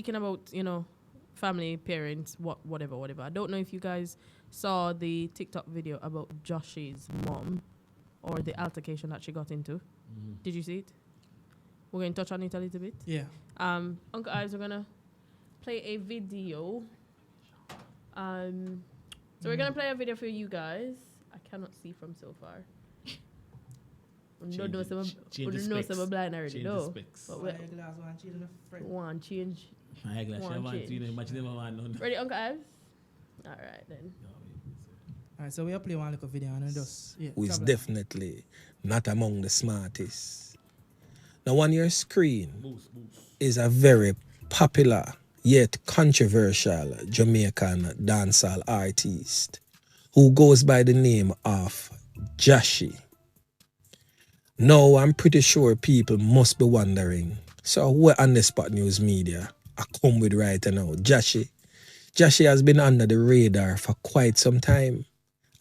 speaking about, family, parents, whatever. I don't know if you guys saw the TikTok video about Josh's mom or the altercation that she got into. Did you see it? We're going to touch on it a little bit. Yeah. Uncle Eyes, we're going to play a video. So we're going to play a video for you guys. I cannot see from so far. No, some blind already. No. But one change. Ready, Uncle Ives? All right, then. All right, so we'll play one little video and just... Yeah, who is definitely not among the smartest. Now, on your screen is a very popular yet controversial Jamaican dancehall artist who goes by the name of Jahshi. Now, I'm pretty sure people must be wondering, so where on the Spot News Media I come with right now? Jahshi has been under the radar for quite some time.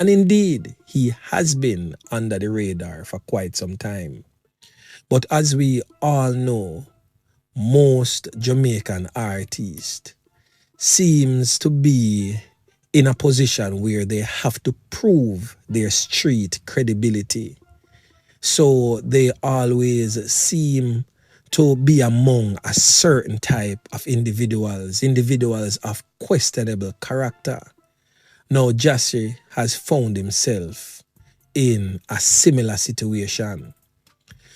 And indeed, he has been under the radar for quite some time. But as we all know, most Jamaican artists seems to be in a position where they have to prove their street credibility. So they always seem to be among a certain type of individuals of questionable character. Now, Jahshi has found himself in a similar situation.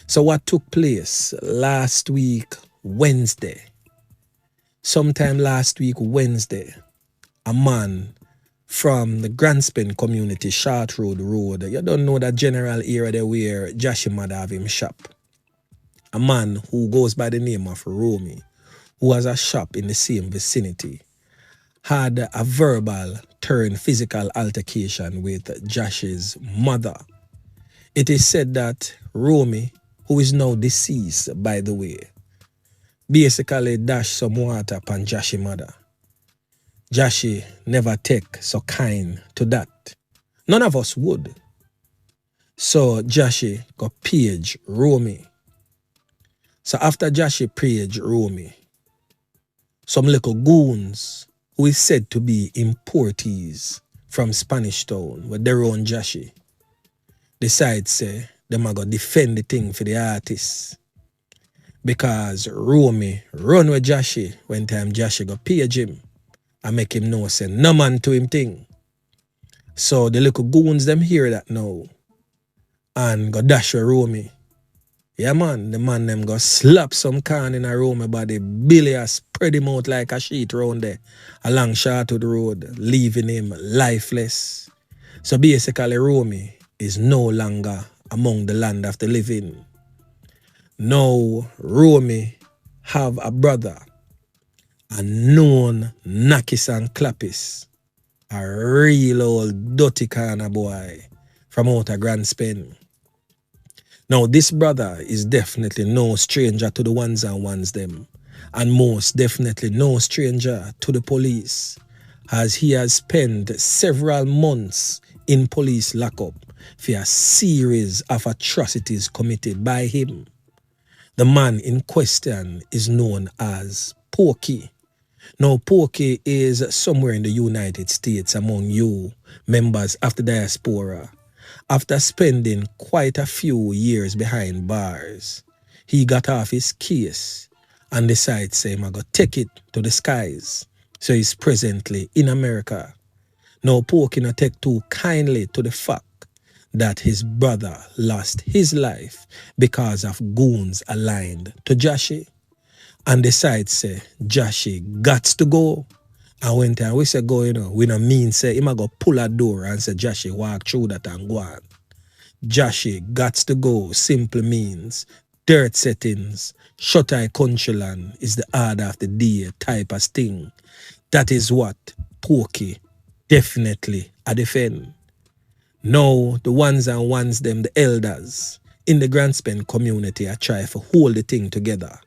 So what took place last week, Wednesday? Sometime last week, Wednesday, a man from the Grandspen community, Short Road, you don't know that general area there where Jahshi mother have him shop. A man who goes by the name of Romy, who has a shop in the same vicinity, had a verbal turn physical altercation with Jahshi's mother. It is said that Romy, who is now deceased by the way, basically dashed some water upon Jahshi's mother. Jahshi never take so kind to that. None of us would. So Jahshi got page Romy. So after Jahshi page Romy, some little goons who is said to be importees from Spanish Town with their own Jahshi decide say them are going to defend the thing for the artists. Because Romy run with Jahshi when time Jahshi go page him and make him know say no man to him thing. So the little goons them hear that now and go dash with Romy. Yeah man, the man them go slap some can in a Romy body, Billy a spread him out like a sheet round there along Shartwood Road, leaving him lifeless. So basically Romy is no longer among the land of the living. Now Romy have a brother, a known Nakis and Clappis, a real old dirty kind of boy from out of Grandspen. Now this brother is definitely no stranger to the ones and ones them, and most definitely no stranger to the police, as he has spent several months in police lockup for a series of atrocities committed by him. The man in question is known as Porky. Now, Porky is somewhere in the United States among you members of the diaspora. After spending quite a few years behind bars, he got off his case and decided to say, I'm going to take it to the skies. So he's presently in America. Now, Porky not take too kindly to the fact that his brother lost his life because of goons aligned to Jahshi, and decide say Jahshi gots to go. And when time we say go, we don't mean say him a go pull a door and say Jahshi walk through that and go on. Jahshi gots to go simply means dirt settings, shut eye country land is the order of the day type of thing. That is what Porky definitely a defend. Now, the ones and ones them, the elders in the Grandspen community are trying to hold the thing together.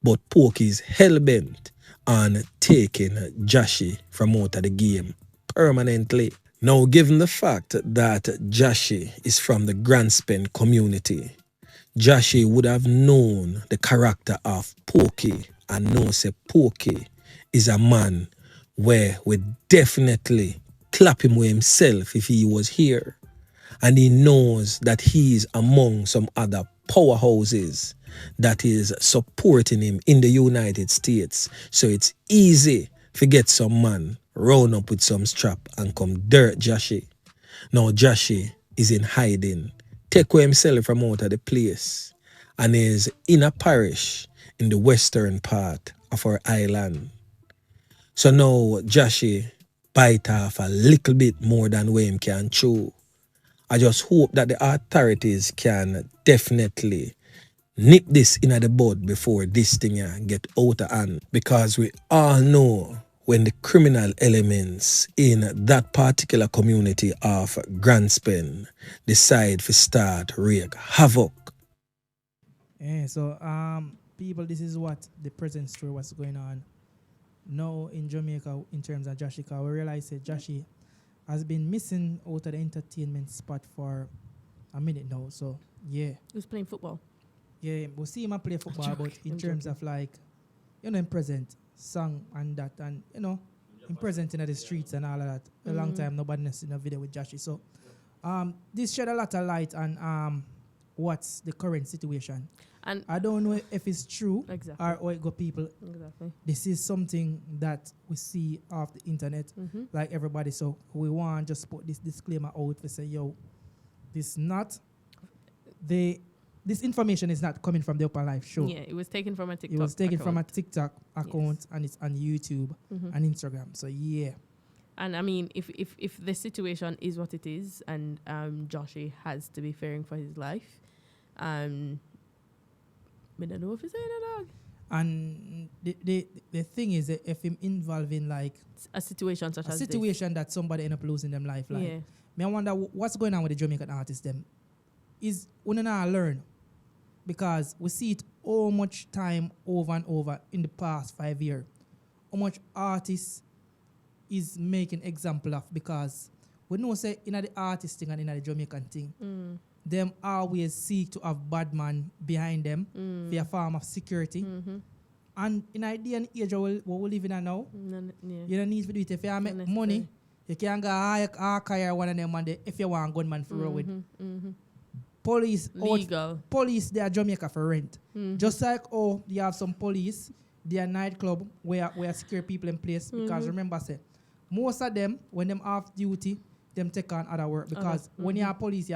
But Porky is hell-bent on taking Jahshi from out of the game permanently. Now, given the fact that Jahshi is from the Grandspen community, Jahshi would have known the character of Porky and know say Porky is a man where would definitely clap him with himself if he was here. And he knows that he is among some other powerhouses that is supporting him in the United States. So it's easy to get some man round up with some strap and come dirt Jahshi. Now Jahshi is in hiding. Take away himself from out of the place and is in a parish in the western part of our island. So now Jahshi bite off a little bit more than where him can chew. I just hope that the authorities can definitely nip this in the bud before this thing get out of hand. Because we all know when the criminal elements in that particular community of Grandspen decide to start wreak havoc. Yeah, so people, this is what the present story was going on now in Jamaica in terms of Jahshi. We realize that Jahshi has been missing out of the entertainment spot for a minute now. So yeah. He was playing football. Yeah, we'll see him play football, but in terms of like, in present song and that, and in present in the streets and all of that. A long time nobody has seen a video with Jahshi. So this shed a lot of light on what's the current situation. And I don't know if it's true or it got people. Exactly. This is something that we see off the internet, like everybody. So we want to just put this disclaimer out to say, yo, this information is not coming from the Open Life show. Yeah, it was taken from a TikTok. It was taken account. from a TikTok account, and it's on YouTube and Instagram. So yeah. And I mean, if the situation is what it is, and Jahshi has to be fearing for his life, I don't know if he's saying a dog. And the thing is that if him involved in like a situation such as situation that somebody end up losing them life, like me I wonder what's going on with the Jamaican artists them. Is we not learn, because we see it so much time over and over in the past 5 years. How much artists is making example of, because we know say in the artist thing and in the Jamaican thing, them always seek to have bad man behind them for a form of security. And in a day and age what we live in now, you don't need to do it. If you make money, you can go hire one of them and if you want gunman for roll with. Police legal. Police they are Jamaica for rent. Just like you have some police, they are nightclub where secure people in place, because remember say most of them when them off duty, them take on other work, because when you are police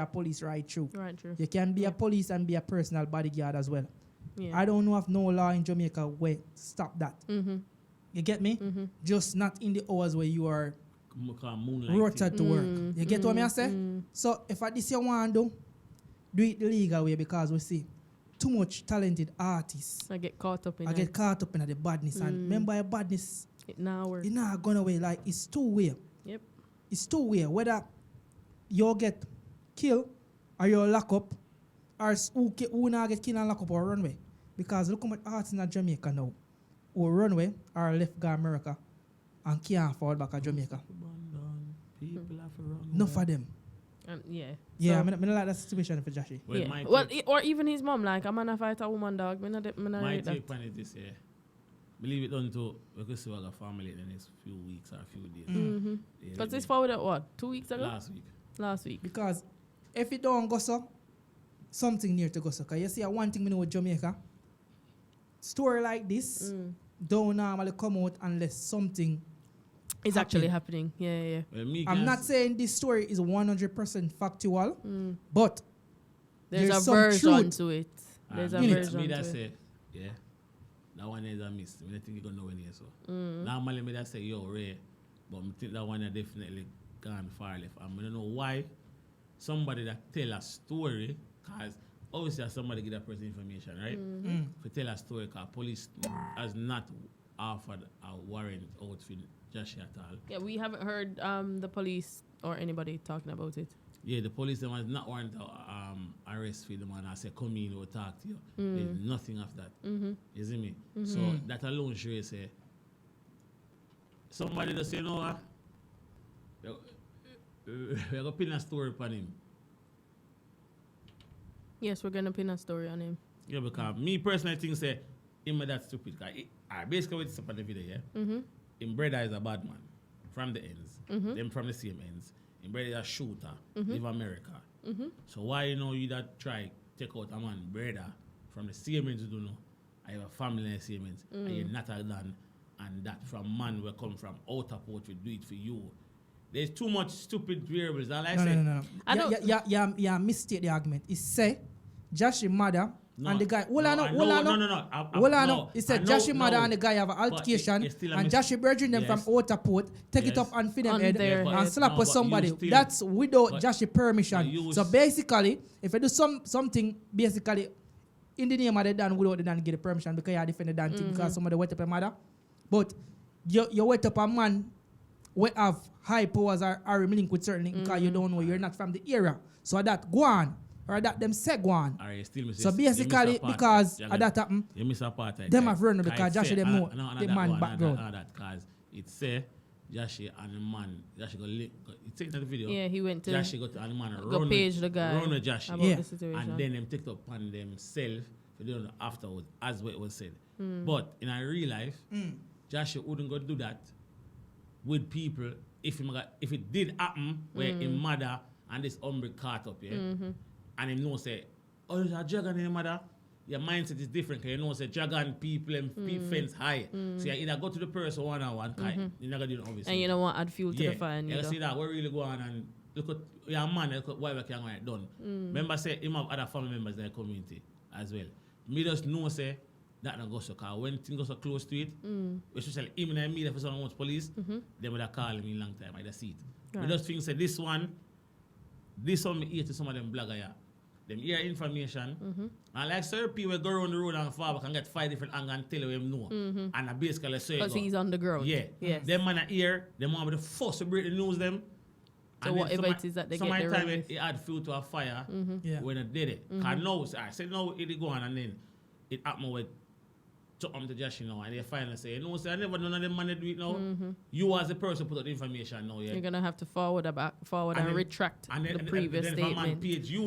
right through. Right through. You can be a police and be a personal bodyguard as well. Yeah. I don't know of no law in Jamaica where stop that. You get me? Just not in the hours where you are rotated to work. You get what I say? So if I this you want to do it the legal way, because we see too much talented artists. I get caught up in the badness. And remember your badness, it now works. It not gone away. Like it's two way. Yep. It's two way. Whether you get killed or you lock up, or who not get killed and lock up or runway. Because look how much artists in Jamaica now who runway or left go America and can't afford back to Jamaica. People have to run. Enough of them. Yeah. Yeah, I don't like that situation for Jahshi. Well, or even his mom, like, a man a fight a woman dog. My take on it is, believe it until we could see our family in the next few weeks or a few days. Because this forward at what? 2 weeks ago? Last week. Because if it don't go so, something near to go so. Because you see, one thing we know with Jamaica, story like this don't normally come out unless something is actually happening. Yeah. Well, I'm not saying this story is 100% factual, but there's a version to it. There's a version to it. Yeah. That one is a miss. I think you're going to know when you so. Normally, me that say, yo, Ray, but I think that one is definitely gone far left. I don't know why somebody that tell a story, because obviously somebody give that person information, right? To tell a story, because police has not offered a warrant out for Jahshi at all. Yeah, we haven't heard the police or anybody talking about it. Yeah, the police them has not warrant arrest for them and I say come in or talk to you. There's nothing of that. You see me? So that alone show you say somebody that say no we're gonna pin a story upon him. Yes, we're gonna pin a story on him. Yeah, because me personally think say him that stupid. Basically, what's up on the video, yeah? Him brother is a bad man from the ends. Them from the same ends. Him brother is a shooter, live America. So why you that try take out a man brother from the same ends you don't know? I have a family in the same ends, and you're not a done, and that from man will come from outer port will do it for you. There's too much stupid variables. And like No. Yeah, mistake the argument. He say Jahshi mother and the guy. Hold on. He said Jahshi mother and the guy have an altercation, and Jahshi brethren them from outer port take it up and feed them head and slap with somebody. That's without Jahshi permission. So basically, if you do something basically in the name of the Dan without the Dan get the permission because you defend the Dan thing because somebody wet up a mother, but you wet up a man. We have high powers are linked with certain things because you don't know you're not from the area. So that go on, or that them say go on. So basically, because of that happen, you miss a part. Them have run because Jahshi them know the man background. Because it say Jahshi and the man, Jahshi go take the video. Yeah, he went to Jahshi go to and the man go page the guy run with Jahshi about the situation. And then them take it upon themselves for doing afterwards, as what was said. But in a real life, Jahshi wouldn't go do that with people if it did happen where a mother and this hombre caught up here and him know say, oh, there's a dragon in your mother. Your mindset is different because you know say dragon people and fence high. So you either go to the person one-on-one you're not gonna do it obviously. And you don't want to add fuel to the fire. You see that we really go on and look at your man, look at what we can get done. Remember say him have other family members in the community as well. Me just know say that not go so because when things go so close to it, especially even in media for someone wants police, they would have called me a long time. I just see it. Right. I just think say this one me hear to some of them blogger here. Them hear information and like certain people go around the road and far back and get 5 different angles and tell them no. And I basically say because he's on the ground. Yeah. Yes. Them man are here, them want to be the first to break the news them. So and whatever it is that they get there. Some time it add fuel to a fire when it did it. Because now, I said no, it go on and then it happened with something to Jahshi now and they finally say, you know, say I never none of them man do it now. You as a person put out the information now, yeah. You're gonna have to forward and retract the previous statement. Then if a man page you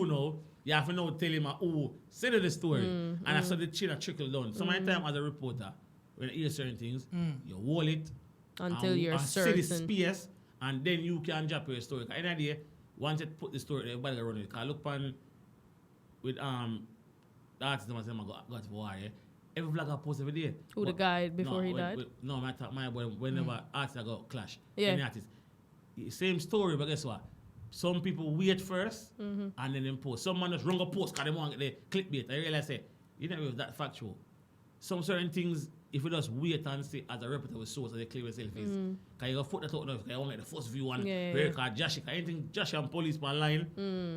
have to now tell him say the story. And after the chain trickle down. So many times as a reporter, when you hear certain things, you hold it until you're certain. See the space and then you can drop your story. Because any day, once you put the story, everybody can run it. Because look on with the artist that got for war, yeah. Every vlogger post every day. Who the guy before he died? No, my boy, whenever artists got clash, any artist. Same story, but guess what? Some people wait first and then them post. Some man just run a post because they want the clickbait. I realize say, you know, with that factual. Some certain things, if you just wait and see as a reputable source, as they clear yourself is, because you go put that out now, because you want like the first view one, where you call Jahshi, anything Jahshi and police online,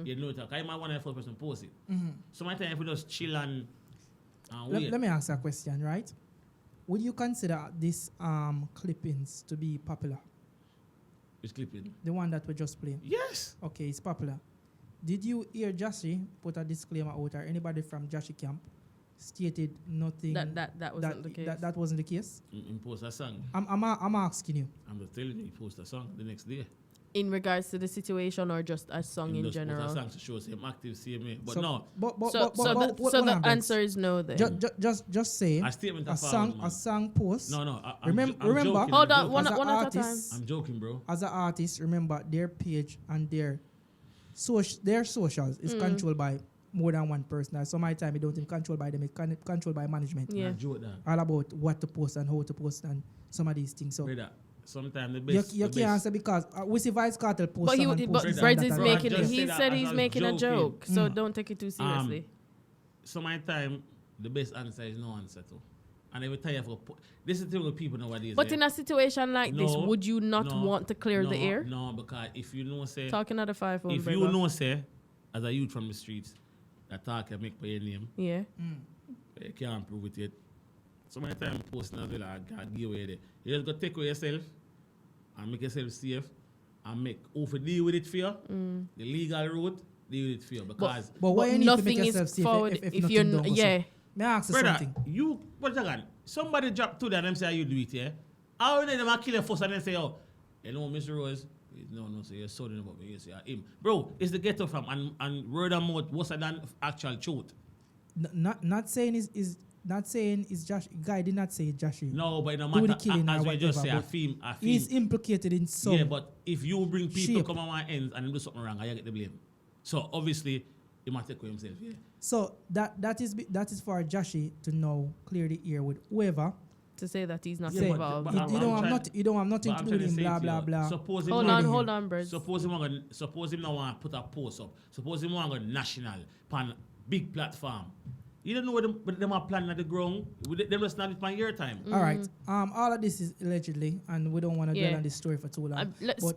you know it, because you might want the first person post it. So my time if you just chill and wait. Let me ask a question, right? Would you consider this clippings to be popular? Which clipping? The one that we just played. Yes. Okay, it's popular. Did you hear Jahshi put a disclaimer out, or anybody from Jahshi camp stated nothing? That wasn't the case. That wasn't the case. He post a song. I'm asking you. I'm just telling you, he post a song the next day. In regards to the situation or just a song in general? Post a song to show him active CMA, but so, no. So the answer is no then. Just say a song post. No. Remember. Hold on, one at a time. I'm joking, bro. As an artist, remember their page and their socials is controlled by more than one person. So my time, it don't even controlled by them. It's controlled by management. Yeah. All about what to post and how to post and some of these things. So sometimes the best. You can't answer because we see Vice Cartel post. But Breds is making it. He said he's making a joke. So don't take it too seriously. So my time, the best answer is no answer too. And every time this is the thing with people nowadays. But in a situation like this, would you not want to clear the air? No, because if you know say talking at the 5 phone. If you know say as a youth from the streets that talk and make by your name. Yeah. You can't prove it yet. So many times posting as well, I give away there. You just got to take away yourself and make yourself safe and make to deal with it for you. The legal route, deal with it for you. Because but why you need to make yourself safe if you're not? Yeah. May I ask you something? Somebody drop to that and say you do it, yeah? How then them kill you first and then say, oh, you know, Mr. Rose, no, so you're sorry about me, you say him. Bro, it's the ghetto from and word of mouth worse than actual truth. Not saying is not saying it's Josh. Guy did not say Jahshi. No, but no Do the matter, killing as or we just say, whatever, a film. He's implicated in some. Yeah, but if you bring people shape. come on my ends and do something wrong, I get the blame. So obviously, he might take care of himself. Yeah. So that is for Jahshi to now clear the air with whoever. To say that he's not Say, involved. you don't have nothing to do with him, blah blah blah. Suppose Hold on, Birds. Suppose him now want to put a post up. Suppose him want to go national pan big platform. You don't know what them are planning at the ground. Them just not it on your time. All right. All of this is allegedly, and we don't want to dwell on this story for too long. Let's but